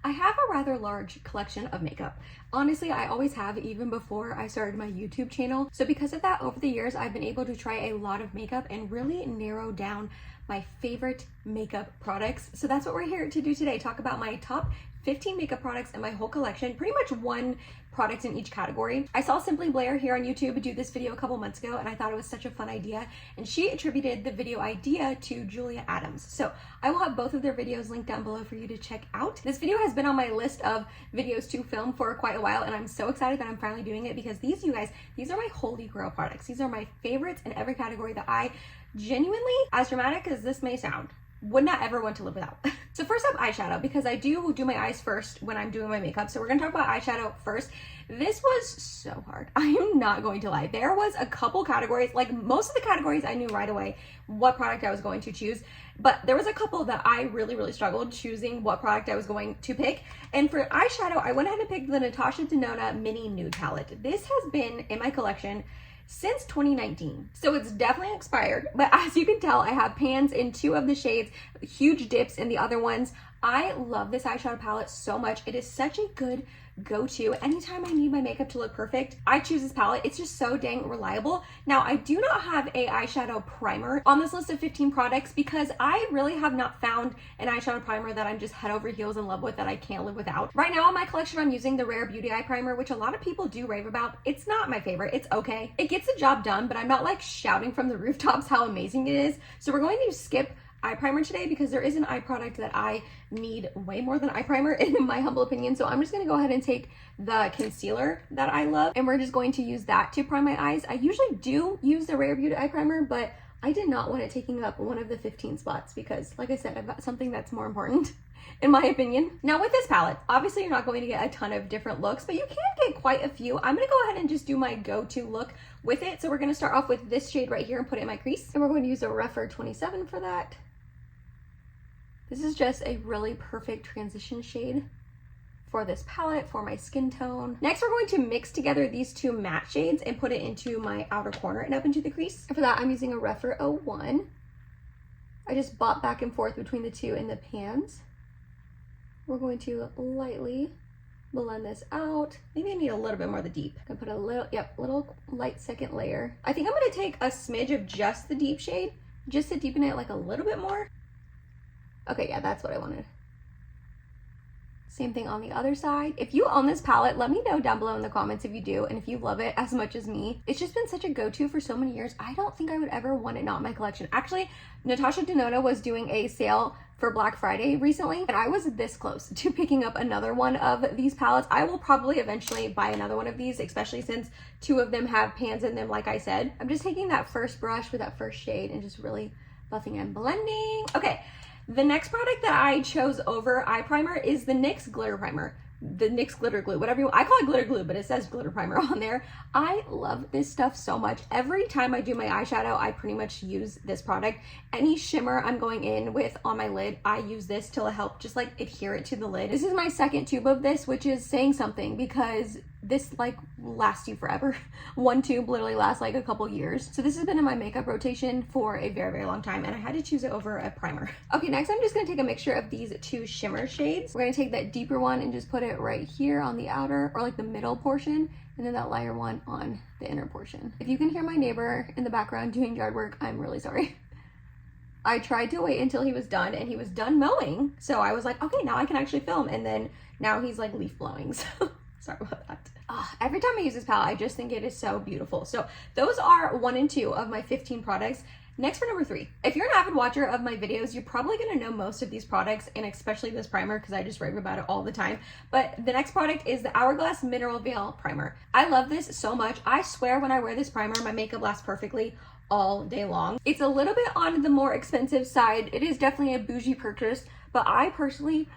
I have a rather large collection of makeup. Honestly, I always have, even before I started my YouTube channel. So because of that, over the years, I've been able to try a lot of makeup and really narrow down my favorite makeup products. So that's what we're here to do today, talk about my top 15 makeup products in my whole collection, pretty much one product in each category. I saw Simply Blair here on YouTube do this video a couple months ago, and I thought it was such a fun idea, and she attributed the video idea to Julia Adams. So I will have both of their videos linked down below for you to check out. This video has been on my list of videos to film for quite a while, and I'm so excited that I'm finally doing it because these, you guys, these are my holy grail products. These are my favorites in every category that I genuinely, as dramatic as this may sound, would not ever want to live without. So first up, eyeshadow, because I do my eyes first when I'm doing my makeup. So we're gonna talk about eyeshadow first. This was so hard. I am not going to lie. There was a couple categories, like most of the categories I knew right away what product I was going to choose, but there was a couple that I really struggled choosing what product I was going to pick. And for eyeshadow, I went ahead and picked the Natasha Denona Mini Nude Palette. This has been in my collection since 2019. So it's definitely expired, but as you can tell, I have pans in 2 of the shades, huge dips in the other ones. I love this eyeshadow palette so much. It is such a good go-to. Anytime I need my makeup to look perfect, I choose this palette. It's just so dang reliable. Now, I do not have a eyeshadow primer on this list of 15 products because I really have not found an eyeshadow primer that I'm just head over heels in love with, that I can't live without. Right now in my collection, I'm using the Rare Beauty Eye Primer, which a lot of people do rave about. It's not my favorite. It's okay. It gets the job done, but I'm not like shouting from the rooftops how amazing it is. So we're going to skip eye primer today because there is an eye product that I need way more than eye primer in my humble opinion. So I'm just going to go ahead and take the concealer that I love, and we're just going to use that to prime my eyes. I usually do use the Rare Beauty Eye Primer, but I did not want it taking up one of the 15 spots because, like I said, I've got something that's more important in my opinion. Now with this palette, obviously you're not going to get a ton of different looks, but you can get quite a few. I'm going to go ahead and just do my go-to look with it. So we're going to start off with this shade right here and put it in my crease, and we're going to use a Referral 27 for that. This is just a really perfect transition shade for this palette, for my skin tone. Next, we're going to mix together these 2 matte shades and put it into my outer corner and up into the crease. And for that, I'm using a Referral 01. I just bop back and forth between the 2 in the pans. We're going to lightly blend this out. Maybe I need a little bit more of the deep. I'm gonna put a little, little light second layer. I think I'm gonna take a smidge of just the deep shade, just to deepen it like a little bit more. Okay, yeah, that's what I wanted. Same thing on the other side. If you own this palette, let me know down below in the comments if you do, and if you love it as much as me. It's just been such a go-to for so many years. I don't think I would ever want it not in my collection. Actually, Natasha Denona was doing a sale for Black Friday recently, and I was this close to picking up another one of these palettes. I will probably eventually buy another one of these, especially since 2 of them have pans in them, like I said. I'm just taking that first brush with that first shade and just really buffing and blending. Okay. The next product that I chose over eye primer is the NYX glitter primer. The NYX glitter glue, whatever I call it, glitter glue, but it says glitter primer on there. I love this stuff so much. Every time I do my eyeshadow, I pretty much use this product. Any shimmer I'm going in with on my lid, I use this to help just like adhere it to the lid. This is my second tube of this, which is saying something because this like lasts you forever. One tube literally lasts like a couple years. So this has been in my makeup rotation for a very long time, and I had to choose it over a primer. Okay, next I'm just gonna take a mixture of these 2 shimmer shades. We're gonna take that deeper one and just put it right here on the outer, or like the middle portion, and then that lighter one on the inner portion. If you can hear my neighbor in the background doing yard work, I'm really sorry. I tried to wait until he was done, and he was done mowing, so I was like, okay, now I can actually film, and then now he's like leaf blowing, so sorry about that. Every time I use this palette, I just think it is so beautiful. So those are 1 and 2 of my 15 products. Next, for number 3, if you're an avid watcher of my videos, you're probably gonna know most of these products, and especially this primer because I just rave about it all the time. But the next product is the Hourglass Mineral Veil Primer. I love this so much. I swear when I wear this primer, my makeup lasts perfectly all day long. It's a little bit on the more expensive side. It is definitely a bougie purchase, but I personally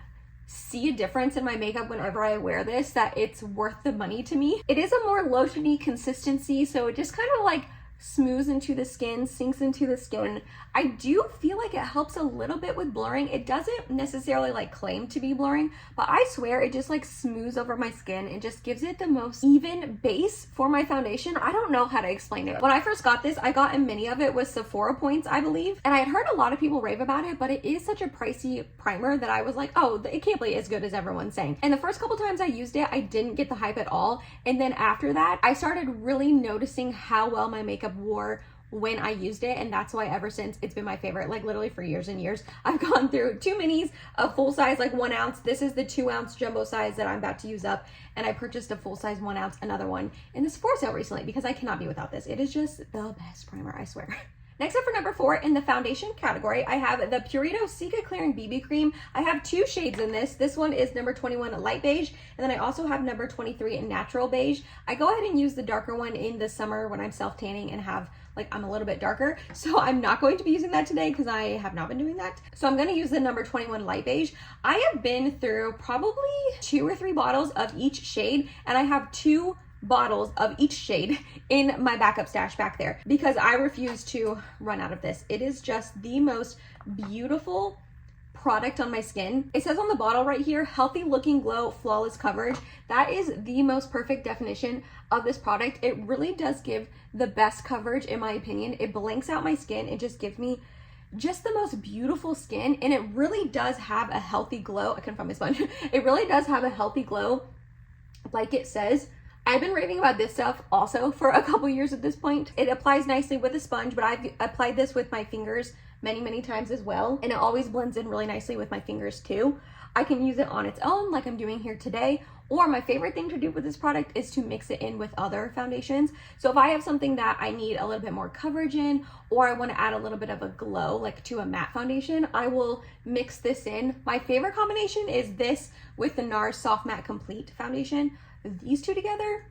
see a difference in my makeup whenever I wear this, that it's worth the money to me. It is a more lotiony consistency, so it just kind of like smooths into the skin, sinks into the skin. I do feel like it helps a little bit with blurring. It doesn't necessarily like claim to be blurring, but I swear it just like smooths over my skin and just gives it the most even base for my foundation. I don't know how to explain it. When I first got this, I got a mini of it with Sephora points, I believe. And I had heard a lot of people rave about it, but it is such a pricey primer that I was like, oh, it can't be as good as everyone's saying. And the first couple times I used it, I didn't get the hype at all. And then after that, I started really noticing how well my makeup wore when I used it, and that's why ever since it's been my favorite. Like literally for years and years, I've gone through 2 minis, a full size like 1 ounce. This is the 2 ounce jumbo size that I'm about to use up, and I purchased a full size 1 ounce, another one in the Sephora sale recently because I cannot be without this. It is just the best primer, I swear. Next up for number 4 in the foundation category, I have the Purito Cica Clearing BB Cream. I have 2 shades in this. This one is number 21 Light Beige, and then I also have number 23 Natural Beige. I go ahead and use the darker one in the summer when I'm self-tanning and have I'm a little bit darker. So I'm not going to be using that today because I have not been doing that. So I'm going to use the number 21 Light Beige. I have been through probably 2 or 3 bottles of each shade, and I have 2 bottles of each shade in my backup stash back there because I refuse to run out of this. It is just the most beautiful product on my skin. It says on the bottle right here, healthy looking glow, flawless coverage. That is the most perfect definition of this product. It really does give the best coverage in my opinion. It blanks out my skin. It just gives me just the most beautiful skin, and it really does have a healthy glow. I couldn't find my sponge. It really does have a healthy glow like it says. I've been raving about this stuff also for a couple years at this point. It applies nicely with a sponge, but I've applied this with my fingers many times as well, and it always blends in really nicely with my fingers too. I can use it on its own like I'm doing here today, or my favorite thing to do with this product is to mix it in with other foundations. So if I have something that I need a little bit more coverage in, or I want to add a little bit of a glow like to a matte foundation, I will mix this in. My favorite combination is this with the NARS Soft Matte Complete foundation. These two together,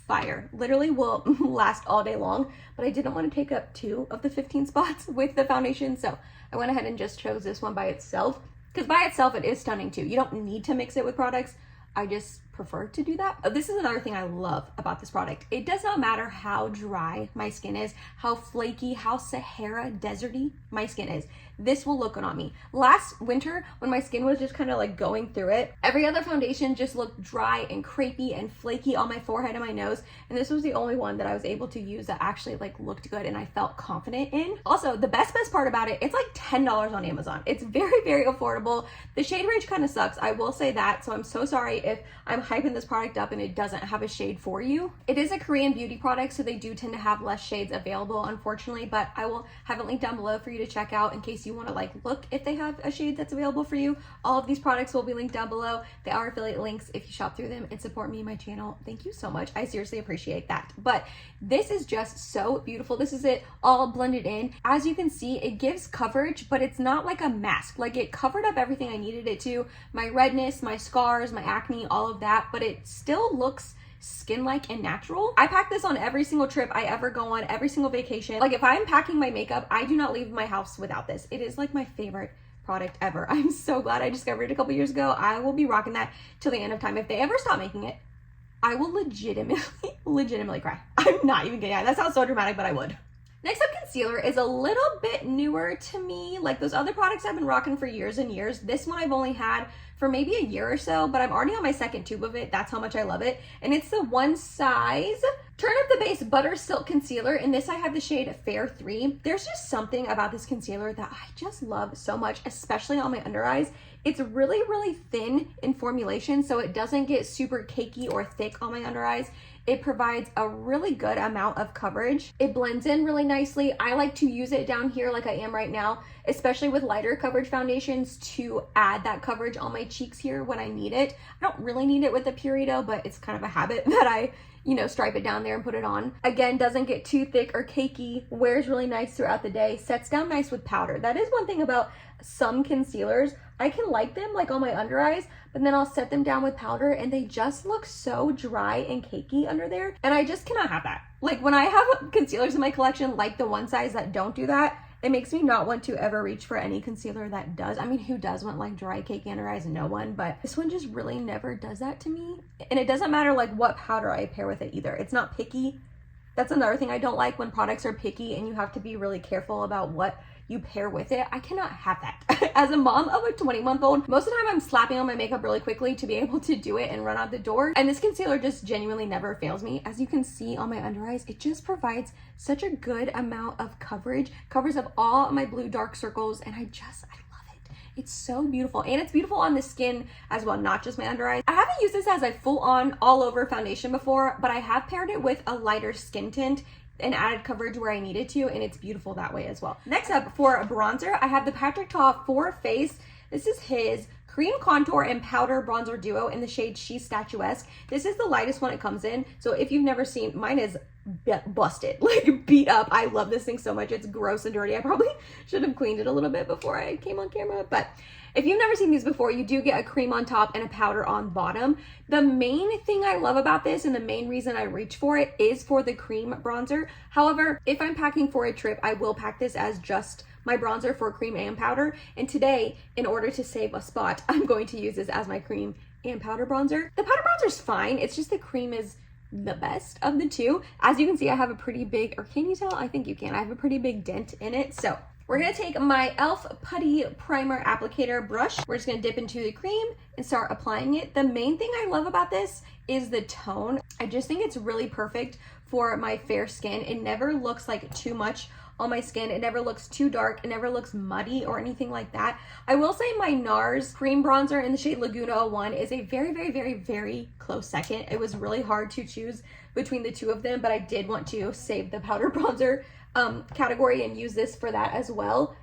fire. Literally will last all day long, but I didn't want to take up 2 of the 15 spots with the foundation, so I went ahead and just chose this one by itself, because by itself it is stunning too. You don't need to mix it with products. I just prefer to do that. This is another thing I love about this product. It does not matter how dry my skin is, how flaky, how Sahara deserty my skin is. This will look good on me. Last winter, when my skin was just kind of like going through it, every other foundation just looked dry and crepey and flaky on my forehead and my nose. And this was the only one that I was able to use that actually like looked good and I felt confident in. Also, the best part about it, it's like $10 on Amazon. It's very affordable. The shade range kind of sucks, I will say that. So I'm so sorry if I'm hyping this product up and it doesn't have a shade for you. It is a Korean beauty product, so they do tend to have less shades available, unfortunately, but I will have it linked down below for you to check out in case you want to like look if they have a shade that's available for you. All of these products will be linked down below. They are affiliate links if you shop through them and support me and my channel. Thank you so much. I seriously appreciate that. But this is just so beautiful. This is it all blended in. As you can see, it gives coverage, but it's not like a mask. Like it covered up everything I needed it to. My redness, my scars, my acne, all of that, but it still looks skin-like and natural. I pack this on every single trip I ever go on, every single vacation. Like if I'm packing my makeup, I do not leave my house without this. It is like my favorite product ever. I'm so glad I discovered it a couple years ago. I will be rocking that till the end of time. If they ever stop making it, I will legitimately cry. I'm not even kidding. That sounds so dramatic, but I would. Next up, concealer is a little bit newer to me. Like those other products I've been rocking for years and years. This one I've only had for maybe a year or so, but I'm already on my 2nd tube of it. That's how much I love it. And it's the One Size Turn Up the Base Butter Silk Concealer. In this, I have the shade Fair 3. There's just something about this concealer that I just love so much, especially on my under eyes. It's really thin in formulation, so it doesn't get super cakey or thick on my under eyes. It provides a really good amount of coverage. It blends in really nicely. I like to use it down here like I am right now, especially with lighter coverage foundations, to add that coverage on my cheeks here when I need it. I don't really need it with the Purito, but it's kind of a habit that I, stripe it down there and put it on. Again, doesn't get too thick or cakey, wears really nice throughout the day, sets down nice with powder. That is one thing about some concealers. I can like them like on my under eyes, but then I'll set them down with powder and they just look so dry and cakey under there. And I just cannot have that. Like when I have concealers in my collection, like the One Size that don't do that, it makes me not want to ever reach for any concealer that does. I mean, who does want like dry, cakey under eyes? No one, but this one just really never does that to me. And it doesn't matter like what powder I pair with it either. It's not picky That's another thing I don't like, when products are picky and you have to be really careful about what you pair with it. I cannot have that. As a mom of a 20-month-old, most of the time I'm slapping on my makeup really quickly to be able to do it and run out the door. And this concealer just genuinely never fails me. As you can see on my under eyes, it just provides such a good amount of coverage, covers up all my blue dark circles, and I love it. It's so beautiful, and it's beautiful on the skin as well, not just my under eyes. I haven't used this as a full-on all-over foundation before, but I have paired it with a lighter skin tint and added coverage where I needed to, and it's beautiful that way as well. Next up, for a bronzer, I have the Patrick Ta For Face. This is his cream contour and powder bronzer duo in the shade She's Statuesque. This is the lightest one it comes in, so if you've never seen, mine is busted, like beat up. I love this thing so much. It's gross and dirty. I probably should have cleaned it a little bit before I came on camera, but if you've never seen these before, you do get a cream on top and a powder on bottom. The main thing I love about this, and the main reason I reach for it, is for the cream bronzer. However, if I'm packing for a trip, I will pack this as just my bronzer for cream and powder. And today, in order to save a spot, I'm going to use this as my cream and powder bronzer. The powder bronzer is fine. It's just the cream is the best of the two. As you can see, I have a pretty big, or can you tell? I think you can. I have a pretty big dent in it. So we're gonna take my e.l.f. Putty Primer Applicator brush. We're just gonna dip into the cream and start applying it. The main thing I love about this is the tone. I just think it's really perfect for my fair skin. It never looks like too much on my skin. It never looks too dark. It never looks muddy or anything like that. I will say my NARS cream bronzer in the shade Laguna 01 is a very, very, very, very close second. It was really hard to choose between the two of them, but I did want to save the powder bronzer category and use this for that as well.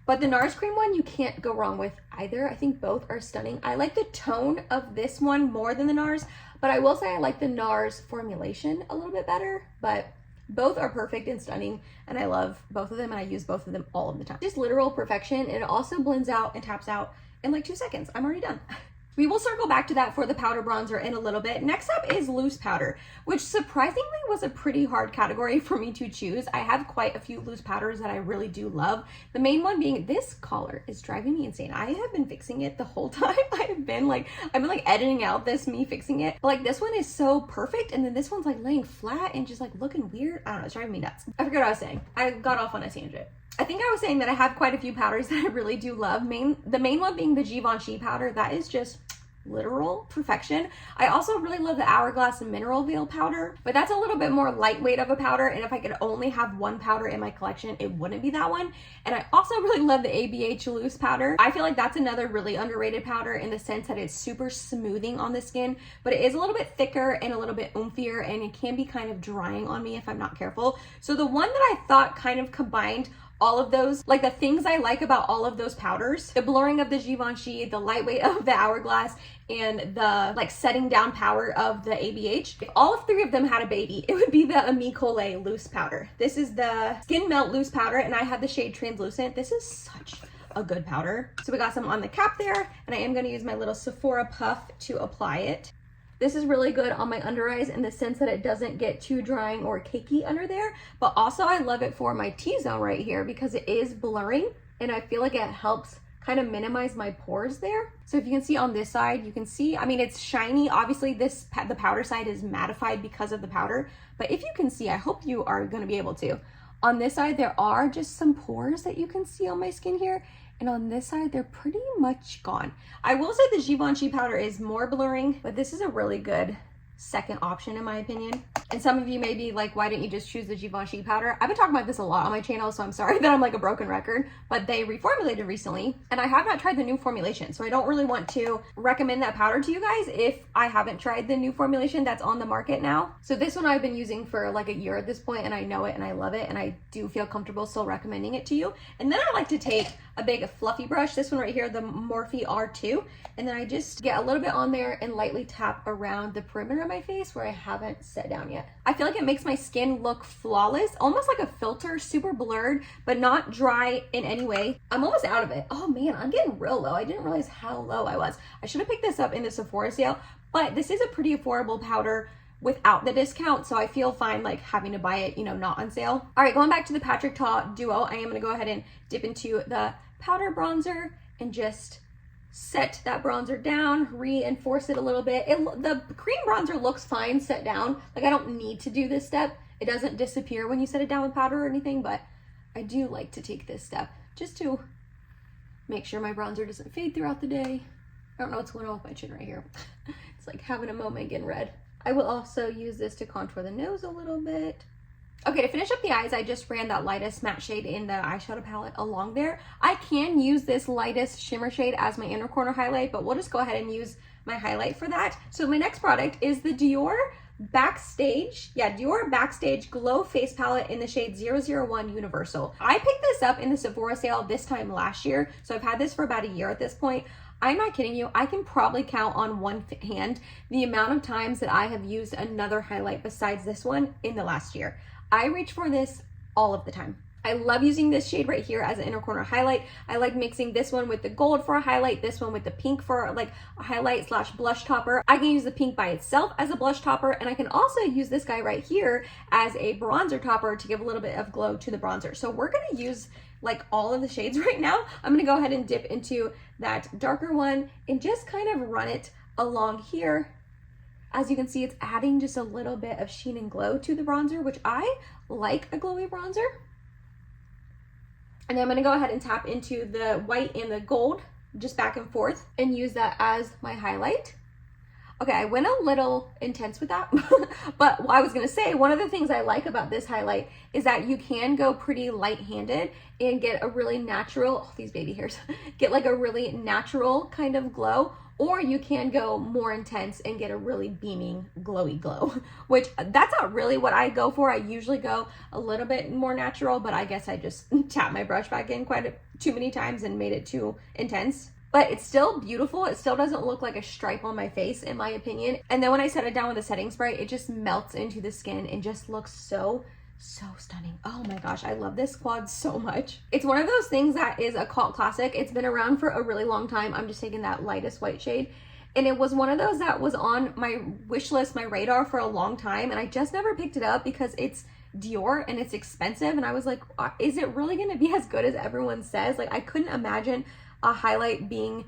But the NARS cream one, you can't go wrong with either. I think both are stunning. I like the tone of this one more than the NARS, but I will say I like the NARS formulation a little bit better, but both are perfect and stunning, and I love both of them, and I use both of them all of the time. Just literal perfection, and it also blends out and taps out in like 2 seconds. I'm already done. We will circle back to that for the powder bronzer in a little bit. Next up is loose powder, which surprisingly was a pretty hard category for me to choose. I have quite a few loose powders that I really do love. The main one being this color is driving me insane. I have been fixing it the whole time. I've been like editing out me fixing it. But like this one is so perfect, and then this one's like laying flat and just like looking weird. I don't know, it's driving me nuts. I forgot what I was saying. I got off on a tangent. I think I was saying that I have quite a few powders that I really do love. The main one being the Givenchy powder. That is just literal perfection. I also really love the Hourglass Mineral Veil powder, but that's a little bit more lightweight of a powder, and if I could only have one powder in my collection, it wouldn't be that one. And I also really love the ABH loose powder. I feel like that's another really underrated powder in the sense that it's super smoothing on the skin, but it is a little bit thicker and a little bit oomphier, and it can be kind of drying on me if I'm not careful. So the one that I thought kind of combined all of those, like the things I like about all of those powders, the blurring of the Givenchy, the lightweight of the Hourglass, and the like setting down power of the ABH. If all of three of them had a baby, it would be the Ami Collet loose powder. This is the Skin Melt loose powder, and I have the shade Translucent. This is such a good powder. So we got some on the cap there, and I am gonna use my little Sephora puff to apply it. This is really good on my under eyes in the sense that it doesn't get too drying or cakey under there, but also I love it for my T-zone right here because it is blurring, and I feel like it helps kind of minimize my pores there. So if you can see on this side, you can see, I mean, it's shiny. Obviously the powder side is mattified because of the powder, but if you can see, I hope you are gonna be able to. On this side, there are just some pores that you can see on my skin here. And on this side, they're pretty much gone. I will say the Givenchy powder is more blurring, but this is a really good second option in my opinion. And some of you may be like, why didn't you just choose the Givenchy powder? I've been talking about this a lot on my channel, so I'm sorry that I'm like a broken record, but they reformulated recently, and I have not tried the new formulation, so I don't really want to recommend that powder to you guys if I haven't tried the new formulation that's on the market now. So this one I've been using for like a year at this point, and I know it and I love it, and I do feel comfortable still recommending it to you. And then I like to take a big fluffy brush, this one right here, the Morphe R2, and then I just get a little bit on there and lightly tap around the perimeter of my face where I haven't set down yet. I feel like it makes my skin look flawless, almost like a filter, super blurred, but not dry in any way. I'm almost out of it. Oh man, I'm getting real low. I didn't realize how low I was. I should have picked this up in the Sephora sale, but this is a pretty affordable powder without the discount, so I feel fine like having to buy it, you know, not on sale. All right, going back to the Patrick Ta duo, I am gonna go ahead and dip into the powder bronzer and just set that bronzer down, reinforce it a little bit. The cream bronzer looks fine set down. Like, I don't need to do this step. It doesn't disappear when you set it down with powder or anything, but I do like to take this step just to make sure my bronzer doesn't fade throughout the day. I don't know what's going on with my chin right here. It's like having a moment getting red. I will also use this to contour the nose a little bit. Okay, to finish up the eyes, I just ran that lightest matte shade in the eyeshadow palette along there. I can use this lightest shimmer shade as my inner corner highlight, but we'll just go ahead and use my highlight for that. So my next product is the Dior Backstage Glow Face Palette in the shade 001 Universal. I picked this up in the Sephora sale this time last year, so I've had this for about a year at this point. I'm not kidding you, I can probably count on one hand the amount of times that I have used another highlight besides this one in the last year. I reach for this all of the time. I love using this shade right here as an inner corner highlight. I like mixing this one with the gold for a highlight, this one with the pink for like a highlight / blush topper. I can use the pink by itself as a blush topper, and I can also use this guy right here as a bronzer topper to give a little bit of glow to the bronzer. So we're gonna use like all of the shades right now. I'm gonna go ahead and dip into that darker one and just kind of run it along here. As you can see, it's adding just a little bit of sheen and glow to the bronzer, which I like a glowy bronzer. And then I'm gonna go ahead and tap into the white and the gold, just back and forth, and use that as my highlight. Okay, I went a little intense with that, but I was gonna say, one of the things I like about this highlight is that you can go pretty light-handed and get a really natural, oh, these baby hairs, get like a really natural kind of glow, or you can go more intense and get a really beaming, glowy glow, which that's not really what I go for. I usually go a little bit more natural, but I guess I just tapped my brush back in too many times and made it too intense. But it's still beautiful. It still doesn't look like a stripe on my face, in my opinion. And then when I set it down with a setting spray, it just melts into the skin and just looks so stunning. Oh my gosh, I love this quad so much. It's one of those things that is a cult classic. It's been around for a really long time. I'm just taking that lightest white shade. And it was one of those that was on my wish list, my radar for a long time. And I just never picked it up because it's Dior and it's expensive. And I was like, is it really gonna be as good as everyone says? Like, I couldn't imagine a highlight being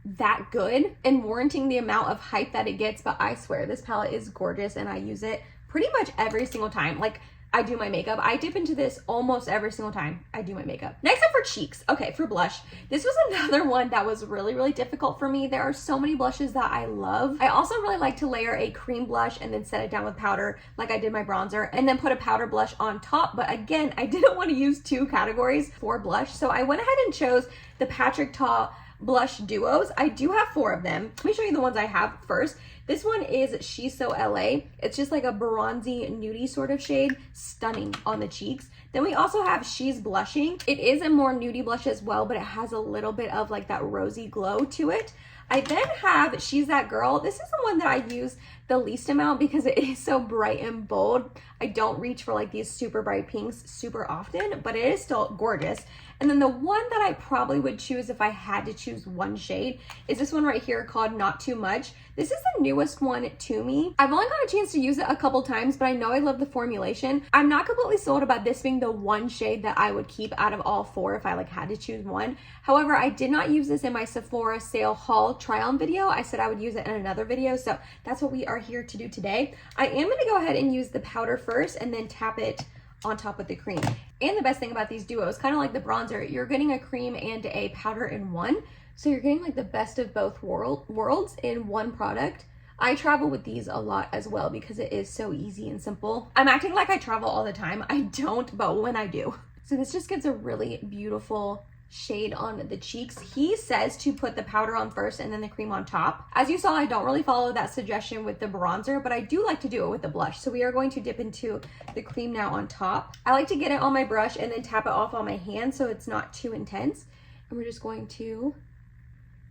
that good and warranting the amount of hype that it gets. But I swear this palette is gorgeous and I use it pretty much every single time. Like, I do my makeup. I dip into this almost every single time I do my makeup. Next up for cheeks. Okay, for blush. This was another one that was really difficult for me. There are so many blushes that I love. I also really like to layer a cream blush and then set it down with powder like I did my bronzer, and then put a powder blush on top. But again, I didn't want to use two categories for blush, so I went ahead and chose the Patrick Ta blush duos. I do have 4 of them. Let me show you the ones I have first. This one is She's So LA. It's just like a bronzy, nudie sort of shade, stunning on the cheeks. Then we also have She's Blushing. It is a more nudie blush as well, but it has a little bit of like that rosy glow to it. I then have She's That Girl. This is the one that I use the least amount because it is so bright and bold. I don't reach for like these super bright pinks super often, but it is still gorgeous. And then the one that I probably would choose if I had to choose one shade is this one right here called Not Too Much. This is the newest one to me. I've only got a chance to use it a couple times, but I know I love the formulation. I'm not completely sold about this being the one shade that I would keep out of all 4 if I like had to choose one. However, I did not use this in my Sephora sale haul try on video. I said I would use it in another video, so that's what we are here to do today. I am gonna go ahead and use the powder first and then tap it on top with the cream. And the best thing about these duos, kind of like the bronzer, you're getting a cream and a powder in one. So you're getting like the best of both worlds in one product. I travel with these a lot as well because it is so easy and simple. I'm acting like I travel all the time. I don't, but when I do. So this just gives a really beautiful shade on the cheeks. He says to put the powder on first and then the cream on top. As you saw, I don't really follow that suggestion with the bronzer, but I do like to do it with the blush. So we are going to dip into the cream now on top. I like to get it on my brush and then tap it off on my hand so it's not too intense. And we're just going to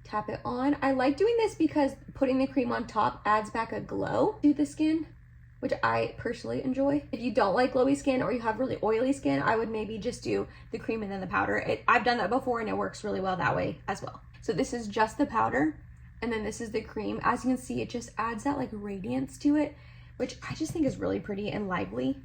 tap it on. I like doing this because putting the cream on top adds back a glow to the skin, which I personally enjoy. If you don't like glowy skin or you have really oily skin, I would maybe just do the cream and then the powder. I've done that before and it works really well that way as well. So this is just the powder and then this is the cream. As you can see, it just adds that like radiance to it, which I just think is really pretty and lively.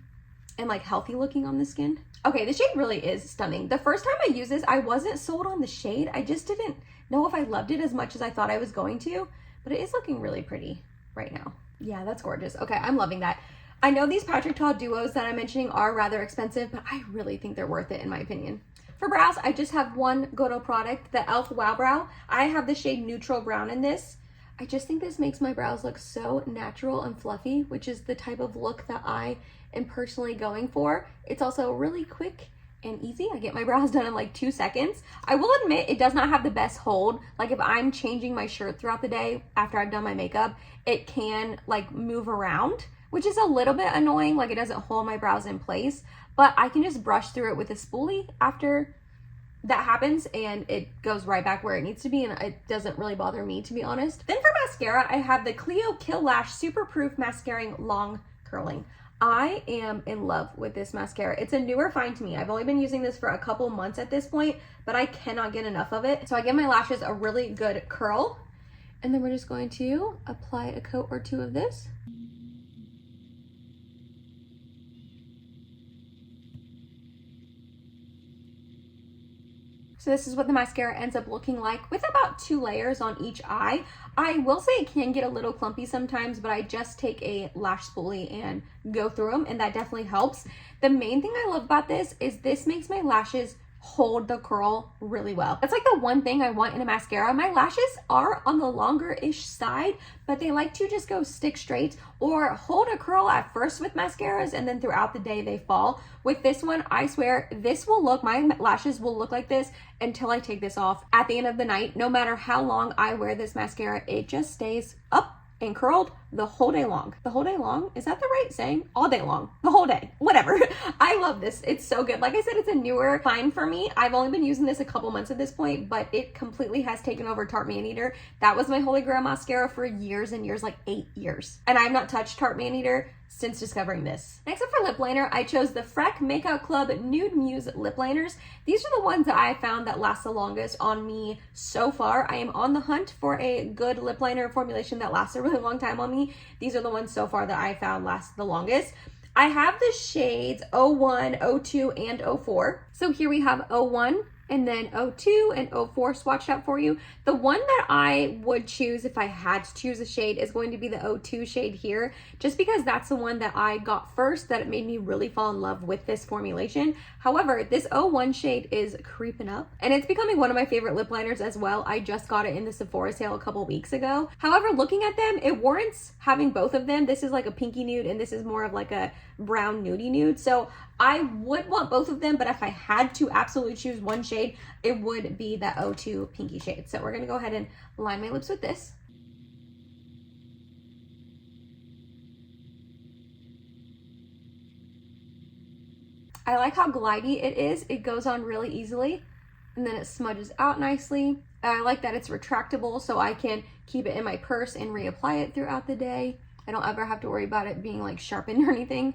and like healthy looking on the skin. Okay, the shade really is stunning. The first time I used this, I wasn't sold on the shade. I just didn't know if I loved it as much as I thought I was going to, but it is looking really pretty right now. Yeah, that's gorgeous. Okay, I'm loving that. I know these Patrick Ta duos that I'm mentioning are rather expensive, but I really think they're worth it in my opinion. For brows, I just have one Goto product, the e.l.f. Wow Brow. I have the shade Neutral Brown in this. I just think this makes my brows look so natural and fluffy, which is the type of look that I am personally going for. It's also really quick and easy. I get my brows done in like 2 seconds. I will admit it does not have the best hold. Like if I'm changing my shirt throughout the day after I've done my makeup, it can like move around, which is a little bit annoying. Like it doesn't hold my brows in place, but I can just brush through it with a spoolie after that happens and it goes right back where it needs to be, and it doesn't really bother me, to be honest. Then for mascara, I have the Clio Kill Lash Super Proof Mascaring Long Curling. I am in love with this mascara. It's a newer find to me. I've only been using this for a couple months at this point, but I cannot get enough of it. So I give my lashes a really good curl, and then we're just going to apply a coat or two of this. So this is what the mascara ends up looking like with about 2 layers on each eye. I will say it can get a little clumpy sometimes, but I just take a lash spoolie and go through them, and that definitely helps. The main thing I love about this is this makes my lashes hold the curl really well. That's like the one thing I want in a mascara. My lashes are on the longer-ish side, but they like to just go stick straight or hold a curl at first with mascaras, and then throughout the day they fall. With this one, I swear this will look, my lashes will look like this until I take this off at the end of the night. No matter how long I wear this mascara, it just stays up and curled the whole day long. The whole day long? Is that the right saying? All day long. The whole day. Whatever. I love this. It's so good. Like I said, it's a newer find for me. I've only been using this a couple months at this point, but it completely has taken over Tarte Maneater. That was my holy grail mascara for years and years, like 8 years. And I've not touched Tarte Maneater since discovering this. Next up for lip liner, I chose the Freck Makeup Club Nude Muse lip liners. These are the ones that I found that last the longest on me so far. I am on the hunt for a good lip liner formulation that lasts a really long time on me. These are the ones so far that I found last the longest. I have the shades 01, 02, and 04. So here we have 01, and then 02 and 04 swatched out for you. The one that I would choose if I had to choose a shade is going to be the 02 shade here, just because that's the one that I got first, that it made me really fall in love with this formulation. However, this 01 shade is creeping up, and it's becoming one of my favorite lip liners as well. I just got it in the Sephora sale a couple weeks ago. However, looking at them, it warrants having both of them. This is like a pinky nude, and this is more of like a brown nudie nude. So I would want both of them, but if I had to absolutely choose one shade, it would be that 02 pinky shade. So we're gonna go ahead and line my lips with this. I like how glidey it is. It goes on really easily, and then it smudges out nicely. I like that it's retractable, so I can keep it in my purse and reapply it throughout the day. I don't ever have to worry about it being like sharpened or anything.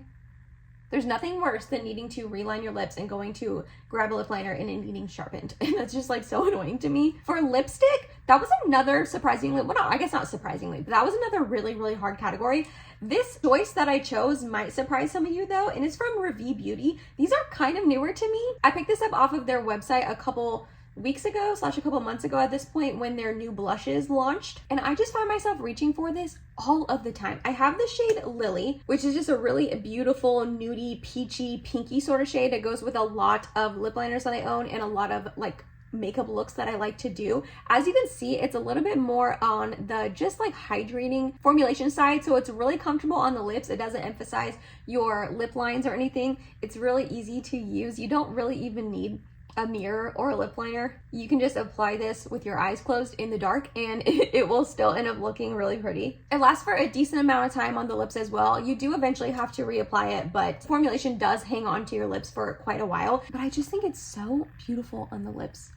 There's nothing worse than needing to reline your lips and going to grab a lip liner and it needing sharpened. And that's just like so annoying to me. For lipstick, that was another surprisingly, well, no, I guess not surprisingly, but that was another really, really hard category. This choice that I chose might surprise some of you though, and it's from Revie Beauty. These are kind of newer to me. I picked this up off of their website a couple weeks ago / a couple months ago at this point when their new blushes launched, and I just find myself reaching for this all of the time. I have the shade Lily, which is just a really beautiful nudie peachy pinky sort of shade. It goes with a lot of lip liners that I own and a lot of like makeup looks that I like to do. As you can see, it's a little bit more on the just like hydrating formulation side, so it's really comfortable on the lips. It doesn't emphasize your lip lines or anything. It's really easy to use. You don't really even need a mirror or a lip liner. You can just apply this with your eyes closed in the dark and it will still end up looking really pretty. It lasts for a decent amount of time on the lips as well. You do eventually have to reapply it, but formulation does hang on to your lips for quite a while. But I just think it's so beautiful on the lips.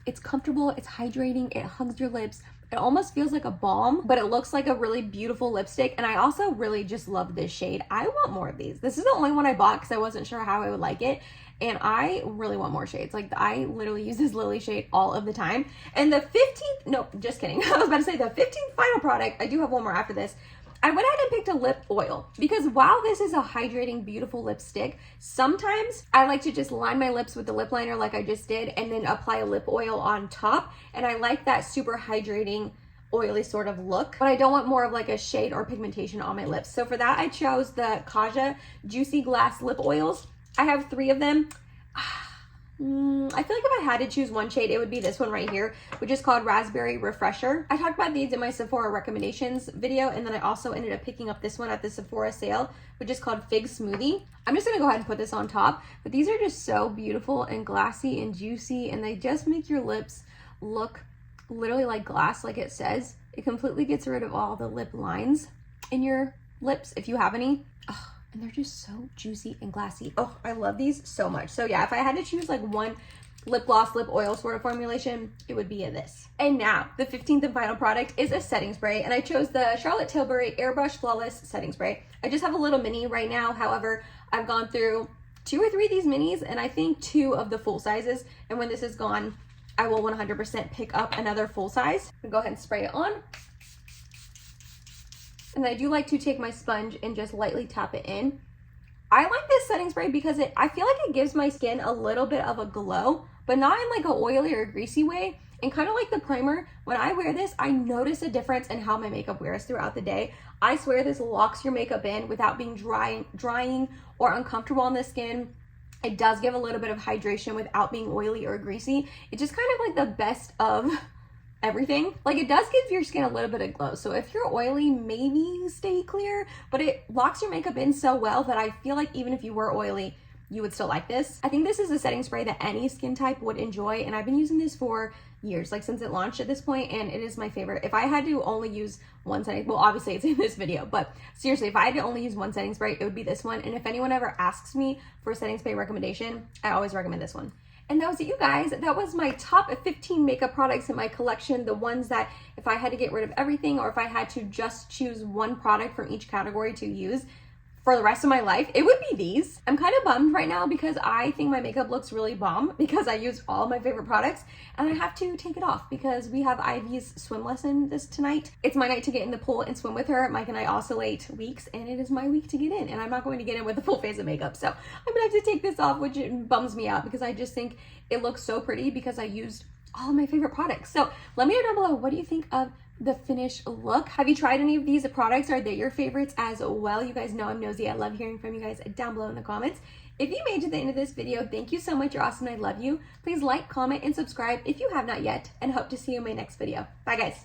It's comfortable, it's hydrating, it hugs your lips. It almost feels like a balm, but it looks like a really beautiful lipstick. And I also really just love this shade. I want more of these. This is the only one I bought because I wasn't sure how I would like it. And I really want more shades. Like I literally use this Lily shade all of the time. And the 15th, no, just kidding. I was about to say the 15th final product, I do have one more after this. I went ahead and picked a lip oil because while this is a hydrating, beautiful lipstick, sometimes I like to just line my lips with the lip liner like I just did and then apply a lip oil on top. And I like that super hydrating, oily sort of look, but I don't want more of like a shade or pigmentation on my lips. So for that, I chose the Kaja Juicy Glass Lip Oils. I have 3 of them. I feel like if I had to choose one shade, it would be this one right here, which is called Raspberry Refresher. I talked about these in my Sephora recommendations video, and then I also ended up picking up this one at the Sephora sale, which is called Fig Smoothie. I'm just gonna go ahead and put this on top, but these are just so beautiful and glassy and juicy, and they just make your lips look literally like glass, like it says. It completely gets rid of all the lip lines in your lips, if you have any. Oh, and they're just so juicy and glassy. Oh, I love these so much. So yeah, if I had to choose like one lip gloss, lip oil sort of formulation, it would be this. And now, the 15th and final product is a setting spray, and I chose the Charlotte Tilbury Airbrush Flawless Setting Spray. I just have a little mini right now. However, I've gone through 2 or 3 of these minis, and I think 2 of the full sizes. And when this is gone, I will 100% pick up another full size. I'm gonna go ahead and spray it on. And I do like to take my sponge and just lightly tap it in. I like this setting spray because I feel like it gives my skin a little bit of a glow, but not in like an oily or greasy way. And kind of like the primer, when I wear this, I notice a difference in how my makeup wears throughout the day. I swear this locks your makeup in without being drying or uncomfortable on the skin. It does give a little bit of hydration without being oily or greasy. It's just kind of like the best of everything. Like, it does give your skin a little bit of glow. So if you're oily, maybe stay clear, but it locks your makeup in so well that I feel like even if you were oily, you would still like this. I think this is a setting spray that any skin type would enjoy, and I've been using this for years, like since it launched at this point, and it is my favorite. If I had to only use one setting, well, obviously it's in this video, but seriously, if I had to only use one setting spray, it would be this one. And if anyone ever asks me for a setting spray recommendation, I always recommend this one. And that was it, you guys. That was my top 15 makeup products in my collection. The ones that if I had to get rid of everything, or if I had to just choose one product from each category to use for the rest of my life, it would be these. I'm kind of bummed right now because I think my makeup looks really bomb because I used all my favorite products, and I have to take it off because we have Ivy's swim lesson tonight. It's my night to get in the pool and swim with her. Mike and I oscillate weeks, and it is my week to get in, and I'm not going to get in with a full face of makeup. So I'm gonna have to take this off, which bums me out because I just think it looks so pretty because I used all of my favorite products. So let me know down below, what do you think of the finished look? Have you tried any of these products? Are they your favorites as well? You guys know I'm nosy. I love hearing from you guys down below in the comments. If you made it to the end of this video, thank you so much. You're awesome. I love you. Please like, comment, and subscribe if you have not yet, and hope to see you in my next video. Bye, guys.